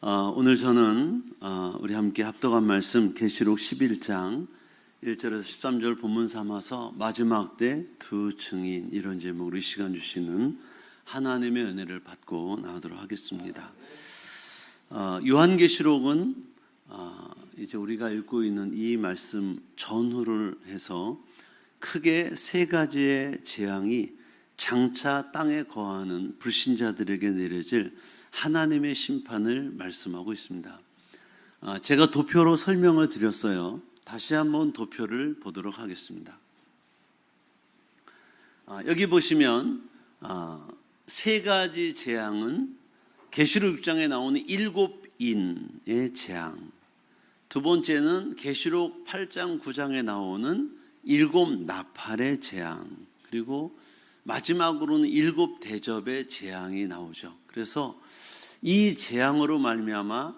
오늘 저는 우리 함께 합독한 말씀 계시록 11장 1절에서 13절 본문 삼아서 마지막 때 두 증인 이런 제목으로 이 시간 주시는 하나님의 은혜를 받고 나오도록 하겠습니다. 요한계시록은 이제 우리가 읽고 있는 이 말씀 전후를 해서 크게 세 가지의 재앙이 장차 땅에 거하는 불신자들에게 내려질 하나님의 심판을 말씀하고 있습니다. 제가 도표로 설명을 드렸어요. 다시 한번 도표를 보도록 하겠습니다. 여기 보시면 세 가지 재앙은 계시록 6장에 나오는 7인의 재앙, 두 번째는 계시록 8장 9장에 나오는 7 나팔의 재앙, 그리고 마지막으로는 7 대접의 재앙이 나오죠. 그래서 이 재앙으로 말미암아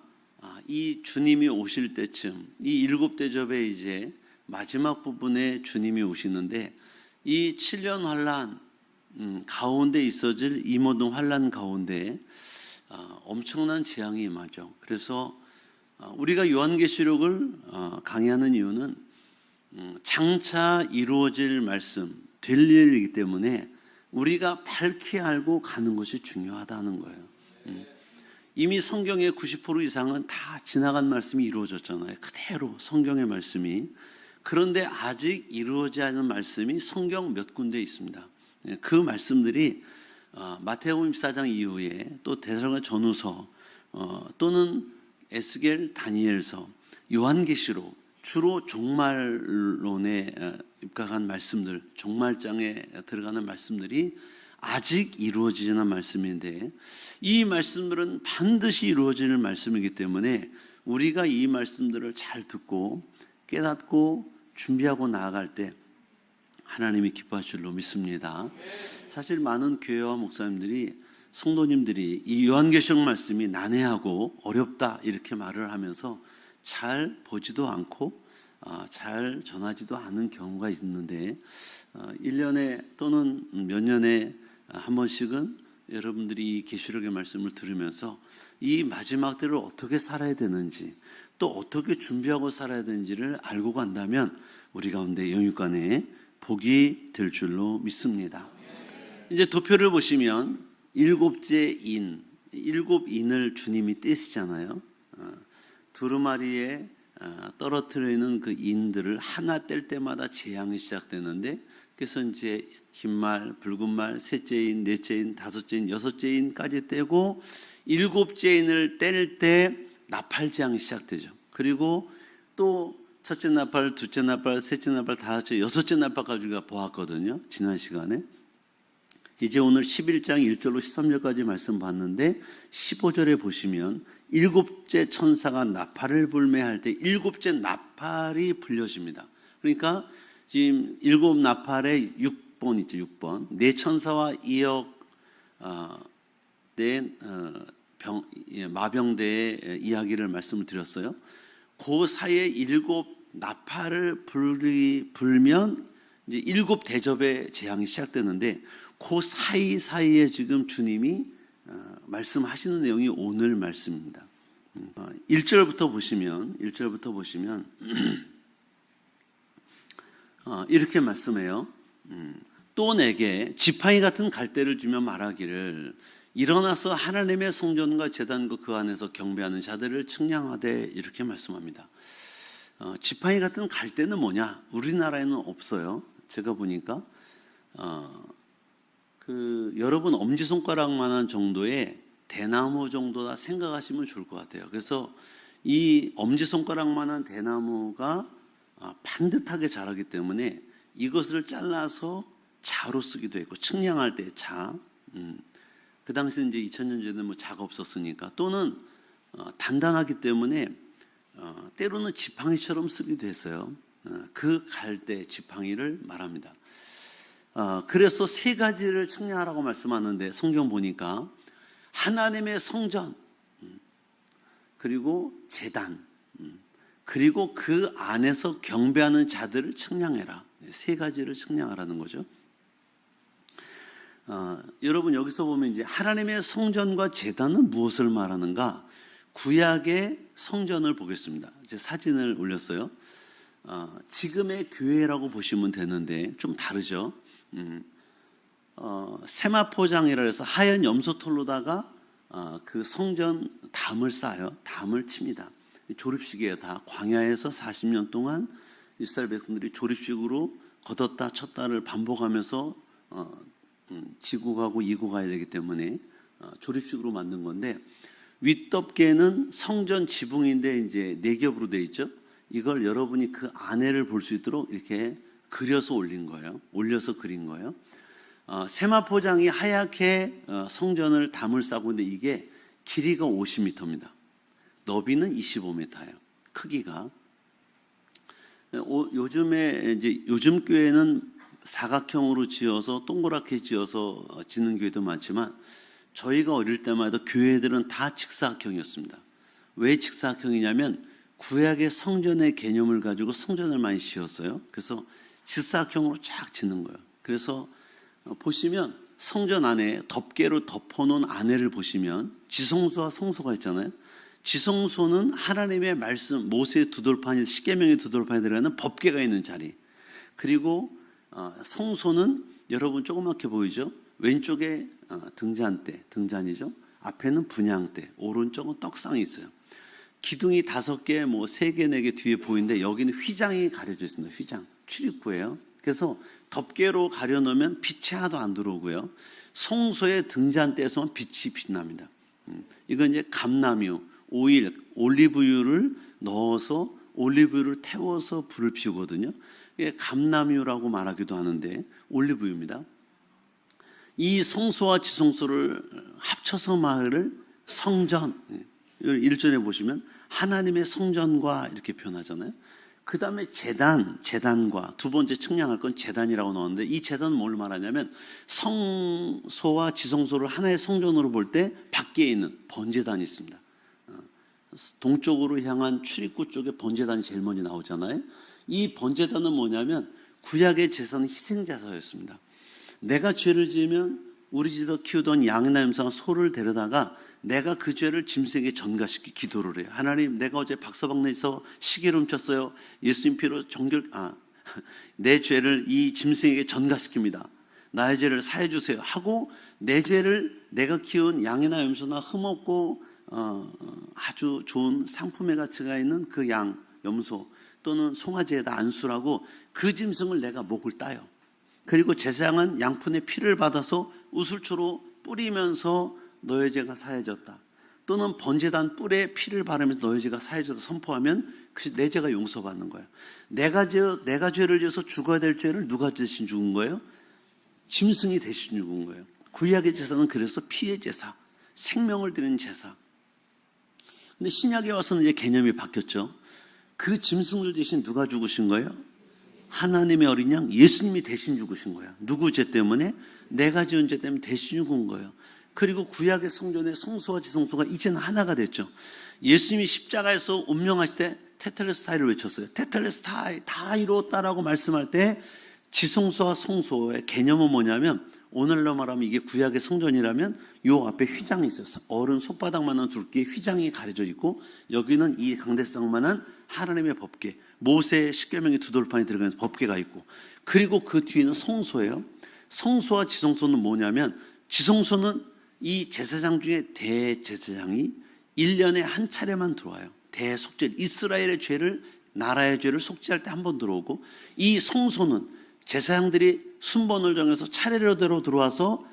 이 주님이 오실 때쯤 이 7 대접의 이제 마지막 부분에 주님이 오시는데 이 7년 환란 가운데 있어질 이 모든 환란 가운데 엄청난 재앙이 임하죠. 그래서 우리가 요한계시록을 강의하는 이유는 장차 이루어질 말씀, 될 일이기 때문에 우리가 밝히 알고 가는 것이 중요하다는 거예요. 이미 성경의 90% 이상은 다 지나간 말씀이 이루어졌잖아요. 그대로 성경의 말씀이. 그런데 아직 이루어지지 않은 말씀이 성경 몇 군데 있습니다. 그 말씀들이 마태복음 24장 이후에 또 데살로니가 전후서 또는 에스겔, 다니엘서, 요한계시록, 주로 종말론에 입각한 말씀들, 종말장에 들어가는 말씀들이 아직 이루어지지 않은 말씀인데 이 말씀들은 반드시 이루어질 말씀이기 때문에 우리가 이 말씀들을 잘 듣고 깨닫고 준비하고 나아갈 때 하나님이 기뻐하실 줄로 믿습니다. 사실 많은 교회와 목사님들이, 성도님들이 이 요한계시록 말씀이 난해하고 어렵다 이렇게 말을 하면서 잘 보지도 않고 잘 전하지도 않은 경우가 있는데 1년에 또는 몇 년에 한 번씩은 여러분들이 이 계시록의 말씀을 들으면서 이 마지막 때를 어떻게 살아야 되는지 또 어떻게 준비하고 살아야 되는지를 알고 간다면 우리 가운데 영육간에 복이 될 줄로 믿습니다. 이제 도표를 보시면 7째 인, 7인을 주님이 떼시잖아요. 두루마리에 떨어뜨리는 그 인들을 하나 뗄 때마다 재앙이 시작되는데 그래서 이제 흰말, 붉은말, 셋째 인, 넷째 인, 다섯째 인, 여섯째 인까지 떼고 7째 인을 뗄 때 나팔 재앙이 시작되죠. 그리고 또 첫째 나팔, 둘째 나팔, 셋째 나팔, 다섯째, 여섯째 나팔까지 우리가 보았거든요. 지난 시간에. 이제 오늘 11장 1절로 13절까지 말씀 봤는데 15절에 보시면 7째 천사가 나팔을 불매할 때 7째 나팔이 불려집니다. 그러니까 지금 7 나팔에 6번 있죠. 6번. 네 천사와 이역 마병대의 이야기를 말씀을 드렸어요. 그 사이에 7 나팔을 불면 이제 7 대접의 재앙이 시작되는데 그 사이사이에 지금 주님이 말씀하시는 내용이 오늘 말씀입니다. 1절부터 보시면 이렇게 말씀해요. 또 내게 지팡이 같은 갈대를 주며 말하기를 일어나서 하나님의 성전과 제단과 그 안에서 경배하는 자들을 측량하되 이렇게 말씀합니다. 지팡이 같은 갈대는 뭐냐? 우리나라에는 없어요. 제가 보니까 여러분 엄지손가락만한 정도의 대나무 정도다 생각하시면 좋을 것 같아요. 그래서 이 엄지손가락만한 대나무가 반듯하게 자라기 때문에 이것을 잘라서 자로 쓰기도 했고 측량할 때 자. 그 당시는 이제 2000년 전에 뭐 자가 없었으니까 또는 단단하기 때문에 때로는 지팡이처럼 쓰기도 했어요. 그 갈대 지팡이를 말합니다. 그래서 세 가지를 측량하라고 말씀하는데 성경 보니까 하나님의 성전, 그리고 제단, 그리고 그 안에서 경배하는 자들을 측량해라. 세 가지를 측량하라는 거죠. 여러분 여기서 보면 이제 하나님의 성전과 제단은 무엇을 말하는가? 구약의 성전을 보겠습니다. 제 사진을 올렸어요. 지금의 교회라고 보시면 되는데 좀 다르죠. 세마포장이라 해서 하얀 염소털로다가 그 성전 담을 쌓아요. 담을 칩니다. 조립식이에요. 다 광야에서 40년 동안 이스라엘 백성들이 조립식으로 걷었다 쳤다를 반복하면서 지고 가고 이고 가야 되기 때문에 조립식으로 만든 건데, 윗덮개는 성전 지붕인데 이제 4겹으로 되어 있죠. 이걸 여러분이 그 안에를 볼 수 있도록 이렇게 그려서 올린 거예요. 올려서 그린 거예요. 세마포장이 하얗게 성전을 담을 싸고 있는데 이게 길이가 50m입니다. 너비는 25m예요. 크기가. 요즘 교회는 사각형으로 지어서 동그랗게 지어서 짓는 교회도 많지만 저희가 어릴 때만 해도 교회들은 다 직사각형이었습니다. 왜 직사각형이냐면 구약의 성전의 개념을 가지고 성전을 많이 지었어요. 그래서 직사각형으로 쫙 짓는 거예요. 그래서 보시면 성전 안에 덮개로 덮어놓은 안에를 보시면 지성소와 성소가 있잖아요. 지성소는 하나님의 말씀, 모세의 두돌판이, 십계명의 두돌판이 들어가는 법궤가 있는 자리. 그리고 성소는 여러분 조그맣게 보이죠? 왼쪽에 등잔대, 등잔이죠. 앞에는 분향대, 오른쪽은 떡상이 있어요. 기둥이 5개, 3개, 4개 뒤에 보이는데 여기는 휘장이 가려져 있습니다. 휘장, 출입구예요. 그래서 덮개로 가려놓으면 빛이 하나도 안 들어오고요. 성소의 등잔대에서만 빛이 빛납니다. 이건 이제 감나무, 오일, 올리브유를 넣어서 올리브유를 태워서 불을 피우거든요. 이게 감나무라고 말하기도 하는데 올리브유입니다. 이 성소와 지성소를 합쳐서 말을 성전, 1절에 보시면 하나님의 성전과 이렇게 표현하잖아요. 그 다음에 제단과 두 번째 측량할 건 제단이라고 나오는데 이 제단은 뭘 말하냐면 성소와 지성소를 하나의 성전으로 볼 때 밖에 있는 번제단이 있습니다. 동쪽으로 향한 출입구 쪽에 번제단이 제일 먼저 나오잖아요. 이 번제단은 뭐냐면 구약의 제사는 희생제사였습니다. 내가 죄를 지으면 우리 집에서 키우던 양이나 염소나 소를 데려다가 내가 그 죄를 짐승에게 전가시키 기도를 해요. 하나님, 내가 어제 박서방네에서 시계를 훔쳤어요. 예수님 피로 내 죄를 이 짐승에게 전가시킵니다. 나의 죄를 사해 주세요 하고 내 죄를 내가 키운 양이나 염소나 흠없고 아주 좋은 상품의 가치가 있는 그 양, 염소 또는 송아지에다 안수라고 그 짐승을 내가 목을 따요. 그리고 제사장은 양푼의 피를 받아서 우슬초로 뿌리면서 너의 죄가 사해졌다. 또는 번제단 뿔에 피를 바르면서 너의 죄가 사해졌다 선포하면 내 죄가 용서받는 거예요. 내가 죄를 지어서 죽어야 될 죄를 누가 대신 죽은 거예요? 짐승이 대신 죽은 거예요. 구약의 제사는 그래서 피의 제사, 생명을 드리는 제사. 근데 신약에 와서는 이제 개념이 바뀌었죠. 그 짐승들 대신 누가 죽으신 거예요? 하나님의 어린 양 예수님이 대신 죽으신 거예요. 누구 죄 때문에? 내가 지은 죄 때문에 대신 죽은 거예요. 그리고 구약의 성전의 성소와 지성소가 이제는 하나가 됐죠. 예수님이 십자가에서 운명하실 때 테텔레스타이를 외쳤어요. 테텔레스타이, 다 이루었다라고 말씀할 때 지성소와 성소의 개념은 뭐냐면 오늘로 말하면 이게 구약의 성전이라면 요 앞에 휘장이 있어요. 어른 손바닥만한 두께의 휘장이 가려져 있고 여기는 이 강대상만한 하나님의 법궤, 모세의 십계명의 두돌판이 들어가는 법궤가 있고 그리고 그 뒤에는 성소예요. 성소와 지성소는 뭐냐면 지성소는 이 제사장 중에 대제사장이 1년에 한 차례만 들어와요. 대속죄, 이스라엘의 죄를, 나라의 죄를 속죄할 때 한 번 들어오고 이 성소는 제사장들이 순번을 정해서 차례대로 들어와서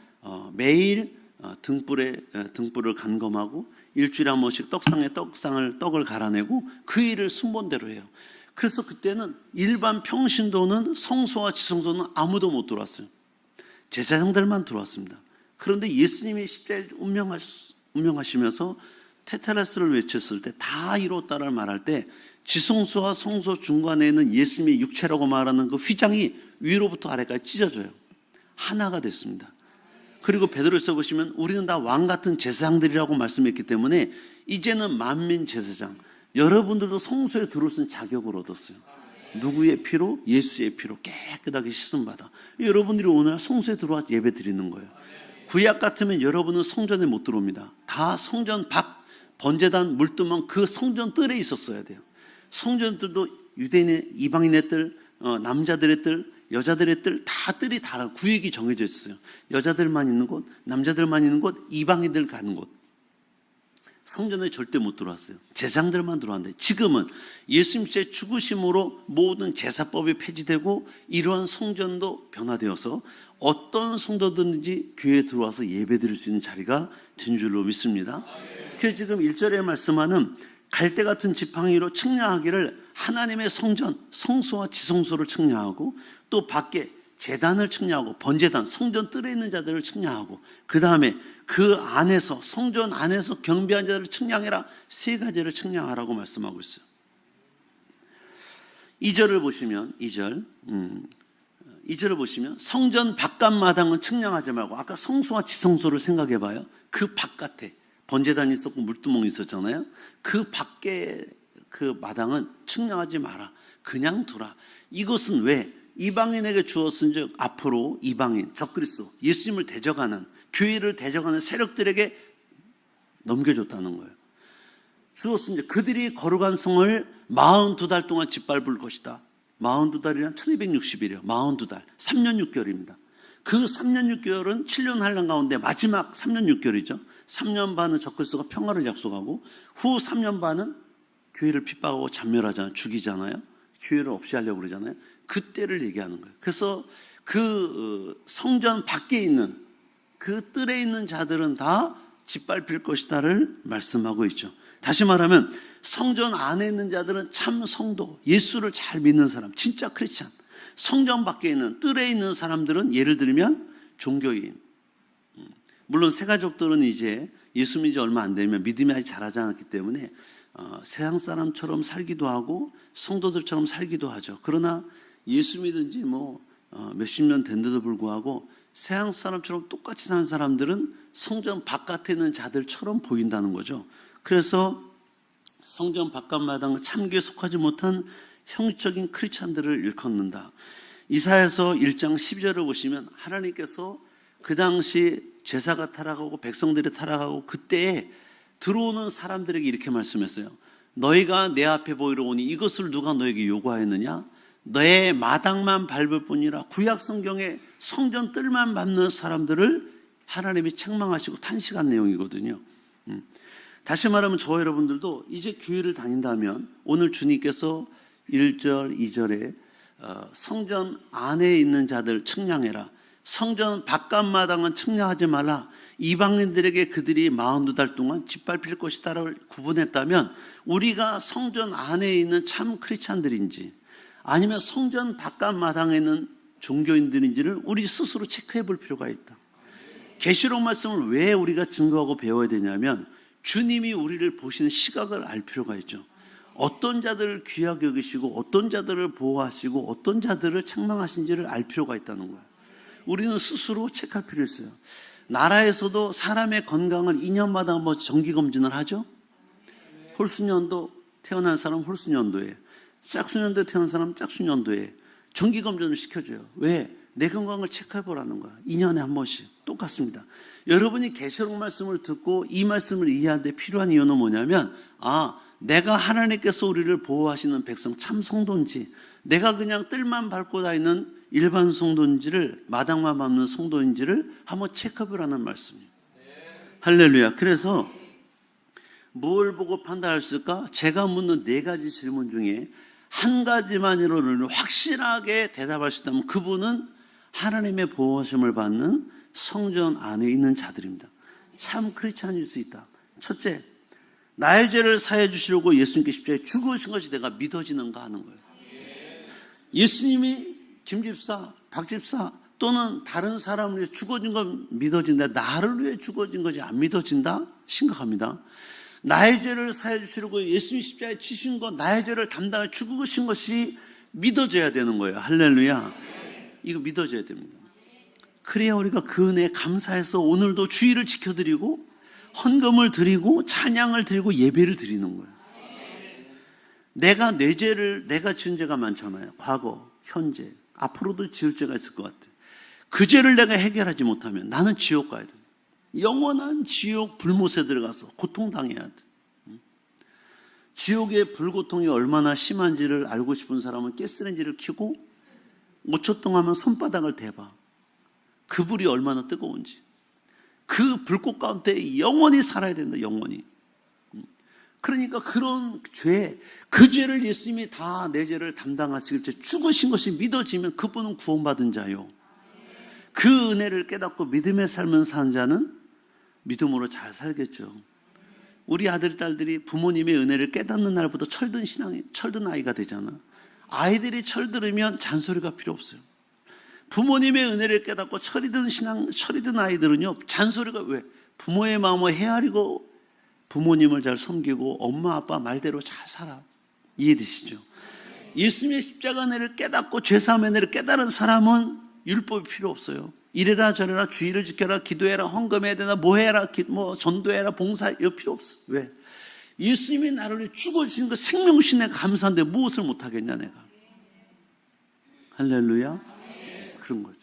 매일 등불을 간검하고 일주일에 한 번씩 떡을 갈아내고 그 일을 순번대로 해요. 그래서 그때는 일반 평신도는 성소와 지성소는 아무도 못 들어왔어요. 제사장들만 들어왔습니다. 그런데 예수님이 십자가에 운명하시면서 테텔레스를 외쳤을 때 다 이뤘다를 말할 때 지성소와 성소 중간에 있는 예수님의 육체라고 말하는 그 휘장이 위로부터 아래까지 찢어져요. 하나가 됐습니다. 그리고 베드로서 보시면 우리는 다 왕 같은 제사장들이라고 말씀했기 때문에 이제는 만민 제사장, 여러분들도 성소에 들어올 수 있는 자격을 얻었어요. 누구의 피로? 예수의 피로 깨끗하게 씻음받아. 여러분들이 오늘 성소에 들어와 예배 드리는 거예요. 구약 같으면 여러분은 성전에 못 들어옵니다. 다 성전 밖 번제단, 물두멍 그 성전 뜰에 있었어야 돼요. 성전들도 유대인의 이방인의 뜰, 남자들의 뜰, 여자들의 뜰, 다 뜰이 다 구역이 정해져 있었어요. 여자들만 있는 곳, 남자들만 있는 곳, 이방인들 가는 곳. 성전에 절대 못 들어왔어요. 제사장들만 들어왔는데 지금은 예수님의 죽으심으로 모든 제사법이 폐지되고 이러한 성전도 변화되어서 어떤 성도든지 교회에 들어와서 예배드릴 수 있는 자리가 된 줄로 믿습니다. 그래서 지금 1절에 말씀하는 갈대 같은 지팡이로 측량하기를 하나님의 성전, 성소와 지성소를 측량하고 또 밖에 제단을 측량하고 번제단, 성전 뜰에 있는 자들을 측량하고 그 다음에 그 안에서 성전 안에서 경배한 자들을 측량해라. 세 가지를 측량하라고 말씀하고 있어요. 2절을 보시면 2절을 보시면 성전 바깥 마당은 측량하지 말고 아까 성소와 지성소를 생각해 봐요. 그 바깥에 번제단이 있었고 물두멍이 있었잖아요. 그 밖에 그 마당은 측량하지 마라. 그냥 두라. 이것은 왜? 이방인에게 주었은즉 앞으로 이방인, 적그리스도, 예수님을 대적하는 교회를 대적하는 세력들에게 넘겨줬다는 거예요. 주었은즉 그들이 거룩한 성을 42달 동안 짓밟을 것이다. 42달이란 1260일이에요. 42달, 3년 6개월입니다. 그 3년 6개월은 7년 환란 가운데 마지막 3년 6개월이죠. 3년 반은 적그리스도가 평화를 약속하고 후 3년 반은 교회를 핍박하고 잔멸하잖아요. 죽이잖아요. 교회를 없이 하려고 그러잖아요. 그때를 얘기하는 거예요. 그래서 그 성전 밖에 있는 그 뜰에 있는 자들은 다 짓밟힐 것이다를 말씀하고 있죠. 다시 말하면 성전 안에 있는 자들은 참 성도, 예수를 잘 믿는 사람, 진짜 크리스찬. 성전 밖에 있는 뜰에 있는 사람들은 예를 들면 종교인. 물론 새가족들은 이제 예수 믿은 지 얼마 안 되면 믿음이 아직 자라지 않았기 때문에 세상 사람처럼 살기도 하고 성도들처럼 살기도 하죠. 그러나 예수 믿은 지 몇십 년 된데도 불구하고 세상 사람처럼 똑같이 사는 사람들은 성전 바깥에 있는 자들처럼 보인다는 거죠. 그래서 성전 바깥 마당을 참교에 속하지 못한 형식적인 크리스찬들을 일컫는다. 이사야서 1장 12절을 보시면 하나님께서 그 당시 제사가 타락하고 백성들이 타락하고 그때에 들어오는 사람들에게 이렇게 말씀했어요. 너희가 내 앞에 보이러 오니 이것을 누가 너에게 요구하였느냐? 내 마당만 밟을 뿐이라. 구약 성경에 성전 뜰만 밟는 사람들을 하나님이 책망하시고 탄식한 내용이거든요. 다시 말하면 저와 여러분들도 이제 교회를 다닌다면 오늘 주님께서 1절, 2절에 성전 안에 있는 자들 측량해라. 성전 바깥 마당은 측량하지 말라. 이방인들에게 그들이 42달 동안 짓밟힐 것이다를 구분했다면 우리가 성전 안에 있는 참 크리스찬들인지 아니면 성전 바깥 마당에 있는 종교인들인지를 우리 스스로 체크해 볼 필요가 있다. 계시록 말씀을 왜 우리가 증거하고 배워야 되냐면 주님이 우리를 보시는 시각을 알 필요가 있죠. 어떤 자들을 귀하게 여기시고 어떤 자들을 보호하시고 어떤 자들을 책망하신지를 알 필요가 있다는 거예요. 우리는 스스로 체크할 필요 있어요. 나라에서도 사람의 건강을 2년마다 뭐 정기검진을 하죠. 홀수년도 태어난 사람 홀수년도에, 짝수년도에 태어난 사람 짝수년도에 정기검진을 시켜줘요. 왜? 내 건강을 체크해보라는 거야. 2년에 한 번씩. 똑같습니다. 여러분이 계시록 말씀을 듣고 이 말씀을 이해하는데 필요한 이유는 뭐냐면 내가 하나님께서 우리를 보호하시는 백성 참 성도인지 내가 그냥 뜰만 밟고 다니는 일반 성도인지를 마당만 밟는 성도인지를 한번 체크해보라는 말씀이에요. 할렐루야. 그래서 뭘 보고 판단할 수 있을까? 제가 묻는 4가지 질문 중에 한 가지만으로는 확실하게 대답할 수 있다면 그분은 하나님의 보호하심을 받는 성전 안에 있는 자들입니다. 참 크리스찬일 수 있다. 첫째, 나의 죄를 사해 주시려고 예수님께 십자가에 죽으신 것이 내가 믿어지는가 하는 거예요. 예수님이 김집사, 박집사 또는 다른 사람을 위해 죽어진 건 믿어진다. 나를 위해 죽어진 것이 안 믿어진다? 심각합니다. 나의 죄를 사해 주시려고 예수님 십자가에 치신 것, 나의 죄를 담당해 죽으신 것이 믿어져야 되는 거예요. 할렐루야. 이거 믿어져야 됩니다. 그래야 우리가 그 은혜에 감사해서 오늘도 주의를 지켜드리고 헌금을 드리고 찬양을 드리고 예배를 드리는 거예요. 내가 내 죄를, 내가 지은 죄가 많잖아요. 과거, 현재, 앞으로도 지을 죄가 있을 것 같아요. 그 죄를 내가 해결하지 못하면 나는 지옥 가야 돼. 영원한 지옥 불못에 들어가서 고통당해야 돼. 지옥의 불고통이 얼마나 심한지를 알고 싶은 사람은 가스레인지를 켜고 5초 동안만 손바닥을 대봐. 그 불이 얼마나 뜨거운지. 그 불꽃 가운데 영원히 살아야 된다. 영원히. 그러니까 그런 죄, 그 죄를 예수님이 다 내 죄를 담당하시길 때 죽으신 것이 믿어지면 그분은 구원받은 자요. 그 은혜를 깨닫고 믿음의 삶을 사는 자는 믿음으로 잘 살겠죠. 우리 아들, 딸들이 부모님의 은혜를 깨닫는 날부터 철든 아이가 되잖아. 아이들이 철들으면 잔소리가 필요 없어요. 부모님의 은혜를 깨닫고 철이든 아이들은요, 잔소리가 왜? 부모의 마음을 헤아리고 부모님을 잘 섬기고 엄마 아빠 말대로 잘 살아. 이해되시죠? 예수님의 십자가 은혜를 깨닫고 죄사함의 은혜를 깨달은 사람은 율법이 필요 없어요. 이래라 저래라 주의를 지켜라 기도해라 헌금해야 되나 뭐 해라 뭐 전도해라 봉사해 이거 필요 없어. 왜? 예수님이 나를 위해 죽어주신 그 생명신 내가 감사한데 무엇을 못하겠냐 내가. 할렐루야. 그런 거죠.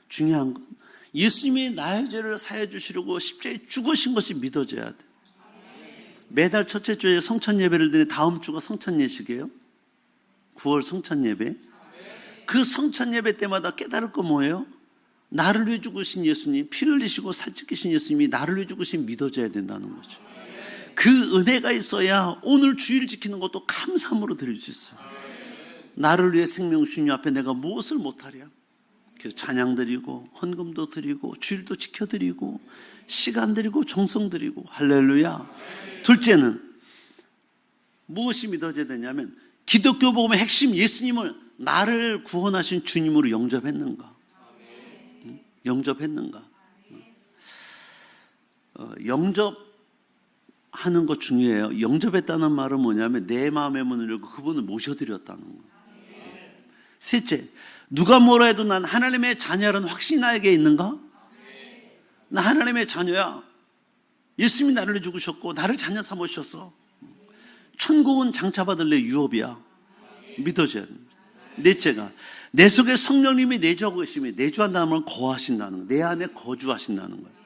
중요한 건 예수님이 나의 죄를 사해 주시려고 십자가에 죽으신 것이 믿어져야 돼. 매달 첫째 주에 성찬 예배를 드리는 다음 주가 성찬 예식이에요. 9월 성찬 예배. 그 성찬 예배 때마다 깨달을 거 뭐예요? 나를 위해 죽으신 예수님, 피 흘리시고 살찌기신 예수님이 나를 위해 죽으신 믿어져야 된다는 거죠. 그 은혜가 있어야 오늘 주일 지키는 것도 감사함으로 드릴 수 있어요. 나를 위해 생명 주님 앞에 내가 무엇을 못하랴. 그래서 찬양 드리고 헌금도 드리고 주일도 지켜드리고 시간 드리고 정성 드리고 할렐루야. 둘째는 무엇이 믿어져야 되냐면 기독교 복음의 핵심 예수님을 나를 구원하신 주님으로 영접했는가. 영접했는가. 영접하는 거 중요해요. 영접했다는 말은 뭐냐면 내 마음의 문을 열고 그분을 모셔드렸다는 거. 셋째, 누가 뭐라 해도 난 하나님의 자녀라는 확신이 나에게 있는가? 나 하나님의 자녀야. 예수님이 나를 죽으셨고 나를 자녀 삼으셨어. 천국은 장차받을래 유업이야. 믿어져야 됩니다. 넷째가 내 속에 성령님이 내주하고 계시면 내주한다는 말은 거하신다는 거예요. 내 안에 거주하신다는 거예요.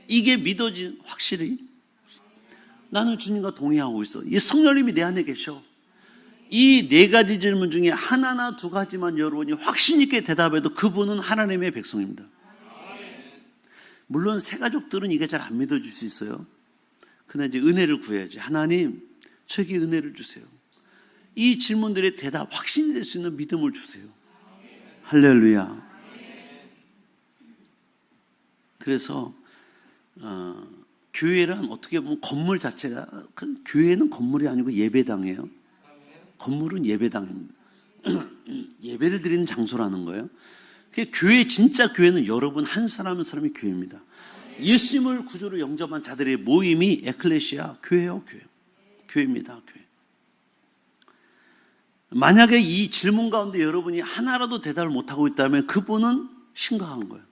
이게 믿어진 확실히 나는 주님과 동행하고 있어. 이 성령님이 내 안에 계셔. 이 네 가지 질문 중에 하나나 두 가지만 여러분이 확신 있게 대답해도 그분은 하나님의 백성입니다. 물론 새 가족들은 이게 잘 안 믿어줄 수 있어요. 그러나 이제 은혜를 구해야지. 하나님, 저에게 은혜를 주세요. 이 질문들의 대답, 확신이 될 수 있는 믿음을 주세요. 할렐루야. 그래서 교회란 어떻게 보면 건물 자체가 교회는 건물이 아니고 예배당이에요. 건물은 예배당입니다. 예배를 드리는 장소라는 거예요. 교회 진짜 교회는 여러분 한 사람 한 사람이 교회입니다. 예수님을 구주로 영접한 자들의 모임이 에클레시아 교회요, 교회. 교회입니다, 교회. 만약에 이 질문 가운데 여러분이 하나라도 대답을 못하고 있다면 그분은 심각한 거예요.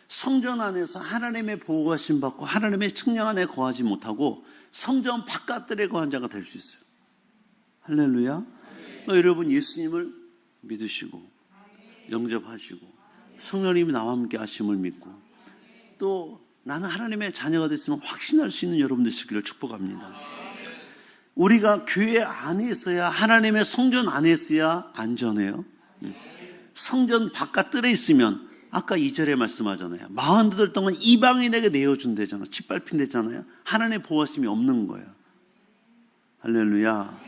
성전 안에서 하나님의 보호하심 받고 하나님의 측량 안에 거하지 못하고 성전 바깥들에 거한 자가 될 수 있어요. 할렐루야. 여러분 예수님을 믿으시고 영접하시고 성령님이 나와 함께 하심을 믿고 또 나는 하나님의 자녀가 됐으면 확신할 수 있는 여러분 되시기를 축복합니다. 우리가 교회 안에 있어야 하나님의 성전 안에 있어야 안전해요. 성전 바깥 뜰에 있으면 아까 2절에 말씀하잖아요. 42달 동안 이방인에게 내어준대잖아. 짓밟힌대잖아요. 하나님의 보호하심이 없는 거예요. 할렐루야.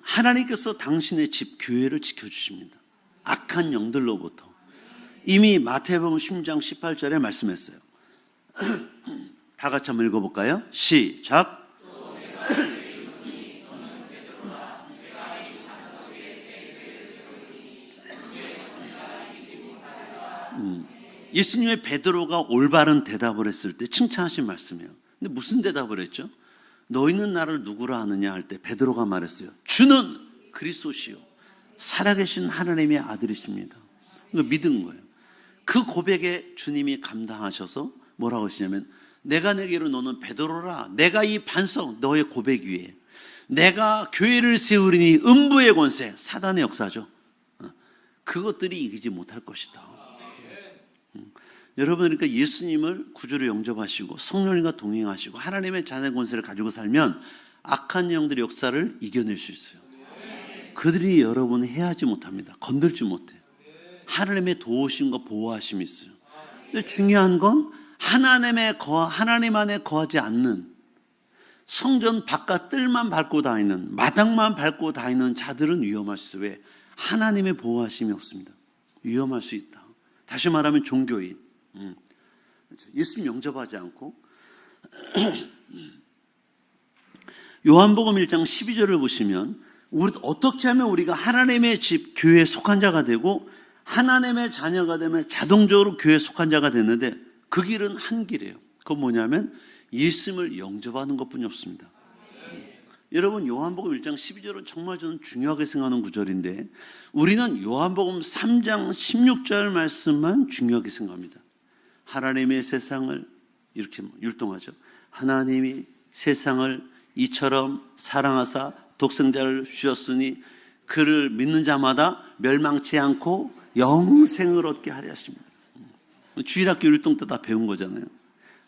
하나님께서 당신의 집 교회를 지켜주십니다. 악한 영들로부터. 이미 마태복음 10장 18절에 말씀했어요. 다 같이 한번 읽어볼까요? 시작. 예수님의 베드로가 올바른 대답을 했을 때 칭찬하신 말씀이에요. 근데 무슨 대답을 했죠? 너희는 나를 누구라 하느냐 할 때 베드로가 말했어요. 주는 그리스도시요 살아계신 하나님의 아들이십니다. 이거 믿은 거예요. 그 고백에 주님이 감당하셔서 뭐라고 하시냐면 내가 내게로 너는 베드로라. 내가 이 반석 너의 고백 위에 내가 교회를 세우리니 음부의 권세 사단의 역사죠. 그것들이 이기지 못할 것이다. 여러분, 그러니까 예수님을 구주로 영접하시고 성령님과 동행하시고 하나님의 자녀의 권세를 가지고 살면 악한 영들의 역사를 이겨낼 수 있어요. 그들이 여러분을 해하지 못합니다. 건들지 못해요. 하나님의 도우심과 보호하심이 있어요. 근데 중요한 건 하나님 안에 거하지 않는, 성전 바깥 뜰만 밟고 다니는, 마당만 밟고 다니는 자들은 위험할 수 있어요. 왜? 하나님의 보호하심이 없습니다. 위험할 수 있다. 다시 말하면 종교인, 예수님 영접하지 않고. 요한복음 1장 12절을 보시면 어떻게 하면 우리가 하나님의 집, 교회에 속한 자가 되고 하나님의 자녀가 되면 자동적으로 교회에 속한 자가 되는데, 그 길은 한 길이에요. 그건 뭐냐면 예수님을 영접하는 것뿐이 없습니다. 여러분, 요한복음 1장 12절은 정말 저는 중요하게 생각하는 구절인데, 우리는 요한복음 3장 16절 말씀만 중요하게 생각합니다. 하나님의 세상을, 이렇게 율동하죠. 하나님이 세상을 이처럼 사랑하사 독생자를 주셨으니 그를 믿는 자마다 멸망치 않고 영생을 얻게 하려 하십니다. 주일학교 율동 때 다 배운 거잖아요.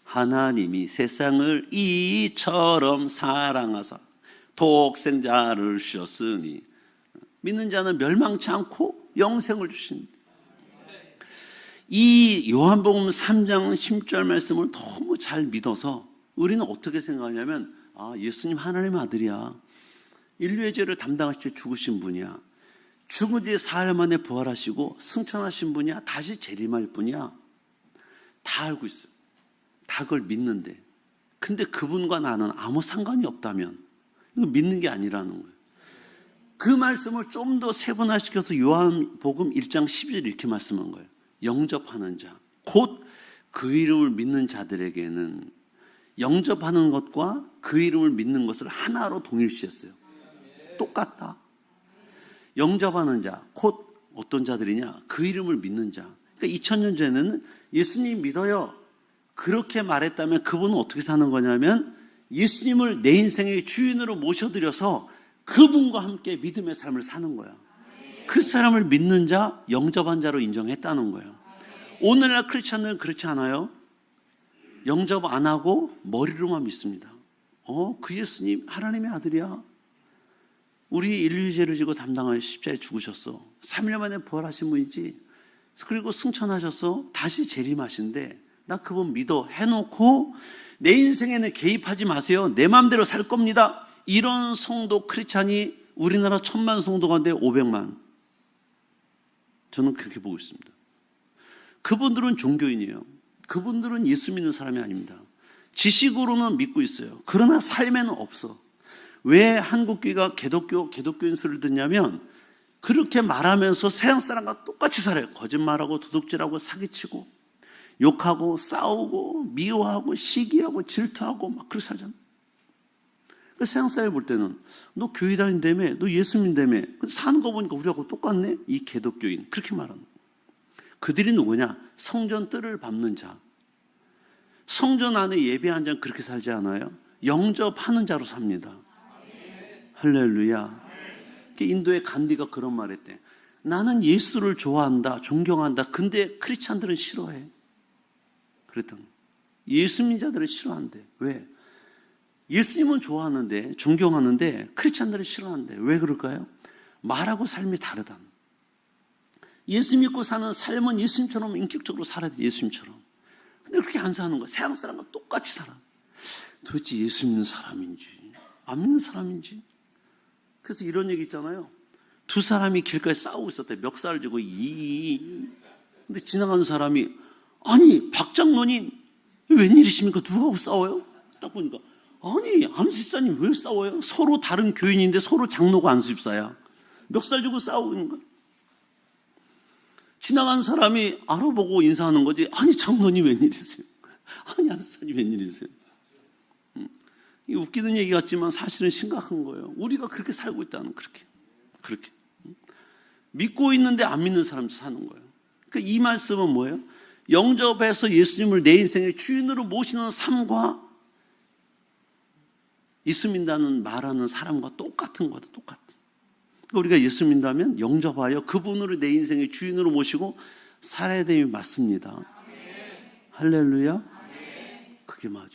하나님이 세상을 이처럼 사랑하사 독생자를 주셨으니 믿는 자는 멸망치 않고 영생을 주신다. 이 요한복음 3장 10절 말씀을 너무 잘 믿어서 우리는 어떻게 생각하냐면, 예수님 하나님의 아들이야. 인류의 죄를 담당하시고 죽으신 분이야. 죽은 뒤에 사흘 만에 부활하시고 승천하신 분이야. 다시 재림할 분이야. 다 알고 있어요. 다 그걸 믿는데, 근데 그분과 나는 아무 상관이 없다면 이거 믿는 게 아니라는 거예요. 그 말씀을 좀 더 세분화시켜서 요한복음 1장 12절 이렇게 말씀한 거예요. 영접하는 자, 곧 그 이름을 믿는 자들에게는, 영접하는 것과 그 이름을 믿는 것을 하나로 동일시했어요. 똑같다. 영접하는 자, 곧 어떤 자들이냐? 그 이름을 믿는 자. 그러니까 2000년 전에는 예수님 믿어요, 그렇게 말했다면 그분은 어떻게 사는 거냐면 예수님을 내 인생의 주인으로 모셔드려서 그분과 함께 믿음의 삶을 사는 거야. 그 사람을 믿는 자, 영접한 자로 인정했다는 거예요. 오늘날 크리스찬들은 그렇지 않아요. 영접 안 하고 머리로만 믿습니다. 그 예수님 하나님의 아들이야. 우리 인류의 죄를 지고 담당하여 십자가에 죽으셨어. 3일 만에 부활하신 분이지. 그리고 승천하셔서 다시 재림하신데 나 그분 믿어 해놓고 내 인생에는 개입하지 마세요. 내 마음대로 살 겁니다. 이런 성도 크리스찬이 우리나라 1000만 성도 가운데 500만. 저는 그렇게 보고 있습니다. 그분들은 종교인이에요. 그분들은 예수 믿는 사람이 아닙니다. 지식으로는 믿고 있어요. 그러나 삶에는 없어. 왜 한국교회가 기독교인 소리를 듣냐면 그렇게 말하면서 세상 사람과 똑같이 살아요. 거짓말하고 도둑질하고 사기치고 욕하고 싸우고 미워하고 시기하고 질투하고 막 그렇게 살잖아. 세상 사람이 볼 때는 너 교회 다닌다며, 너 예수 믿다며, 사는 거 보니까 우리하고 똑같네? 이 기독교인 그렇게 말하는 거예요. 그들이 누구냐? 성전 뜰을 밟는 자. 성전 안에 예배한 자는 그렇게 살지 않아요. 영접하는 자로 삽니다. 할렐루야. 인도의 간디가 그런 말 했대. 나는 예수를 좋아한다, 존경한다. 근데 크리스찬들은 싫어해. 그랬던 거예요. 예수 믿는 자들은 싫어한대. 왜? 예수님은 좋아하는데, 존경하는데 크리스찬들은 싫어하는데. 왜 그럴까요? 말하고 삶이 다르다. 예수 믿고 사는 삶은 예수님처럼 인격적으로 살아야 돼. 예수님처럼. 근데 그렇게 안 사는 거야. 세상 사람과 똑같이 살아. 도대체 예수 믿는 사람인지 안 믿는 사람인지. 그래서 이런 얘기 있잖아요. 두 사람이 길가에 싸우고 있었대. 멱살을 쥐고 근데 지나가는 사람이, 아니 박 장로님 웬일이십니까? 누구하고 싸워요? 딱 보니까, 아니 안수집사님 왜 싸워요? 서로 다른 교인인데 서로 장로가 안수집사야. 멱살 쥐고 싸우고 있는 거야. 지나가는 사람이 알아보고 인사하는 거지. 아니 장로님 웬일이세요? 아니 안수사님 웬일이세요? 이 웃기는 얘기 같지만 사실은 심각한 거예요. 우리가 그렇게 살고 있다는, 그렇게 믿고 있는데 안 믿는 사람도 사는 거예요. 그러니까 이 말씀은 뭐예요? 영접해서 예수님을 내 인생의 주인으로 모시는 삶과 예수 믿는다는 말하는 사람과 똑같은 거다. 똑같아. 그러니까 우리가 예수 믿는다면 영접하여 그분으로 내 인생의 주인으로 모시고 살아야 됨이 맞습니다. 할렐루야. 그게 맞아요.